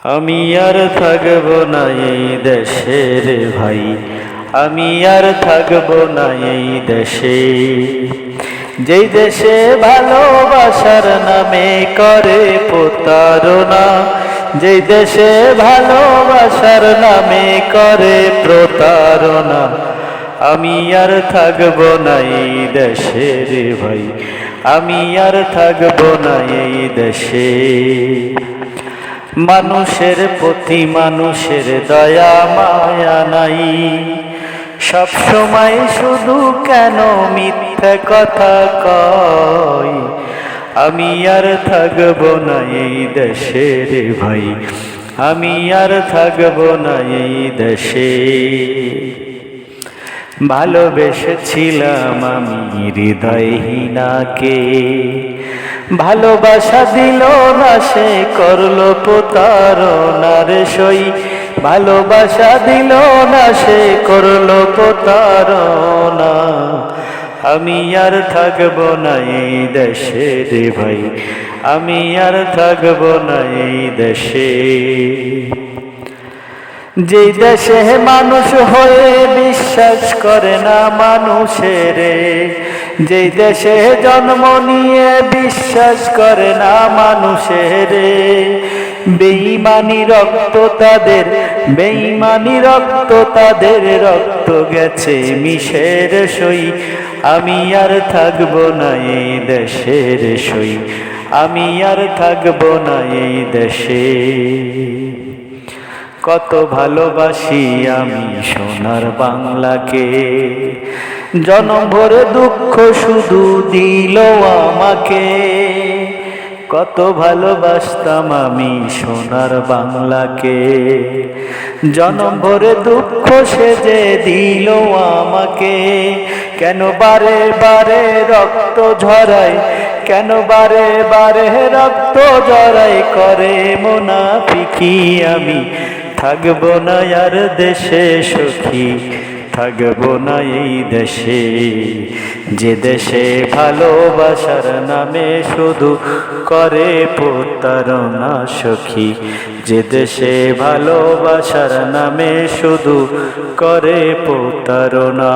আমি আর থাকব না এই দেশে রে ভাই, আমি আর থাকব না এই দেশে। যেই দেশে ভালোবাসার নামে করে প্রতারণা, যেই দেশে ভালোবাসার নামে করে প্রতারণা, আমি আর থাকব না এই দেশে রে ভাই, আমি আর থাকব না এই দেশে। মানুষের প্রতি মানুষের দয়া মায়া নাই, সব সময় শুধু কেন মিথ্যা কথা কয়। আমি আর থাকব না এই দেশে রে ভাই, আমি আর থাকব না এই দেশে। ভালোবেসেছিলাম আমি হৃদয়হীনাকে, ভালোবাসা দিল না সে করলো প্রতারণার সই। ভালোবাসা দিল না সে করলো প্রতারণা, আমি আর থাকব না এই দেশে রে ভাই, আমি আর থাকব না এই দেশে। যে দেশে মানুষ হয়ে বিশ্বাস করে না মানুষের, যে দেশে জন্ম নিয়ে বিশ্বাস করে না মানুষের, বেঈমানি রক্ত তাদের, বেঈমানি রক্ত তাদের, রক্ত গেছে মিশের সই। আমি আর থাকব না এই দেশের সই, আমি আর থাকব না এই দেশে। কত ভালোবাসি আমি সোনার বাংলাকে, জনম ভরে দুঃখ শুধু দিল আমাকে। কত ভালোবাসতাম আমি সোনার বাংলাকে, জনম ভরে দুঃখ সে যে দিল আমাকে। কেন বারে বারে রক্ত ঝরাই, কেন বারে বারে রক্ত ঝরাই করে মুনাফিকি। আমি থাকব না আর দেশে সখী, থাকব না এই দেশে। যে দেশে ভালোবাসার নামে শুধু করে প্রতারণা সখী, যে দেশে ভালোবাসার নামে শুধু করে প্রতারণা।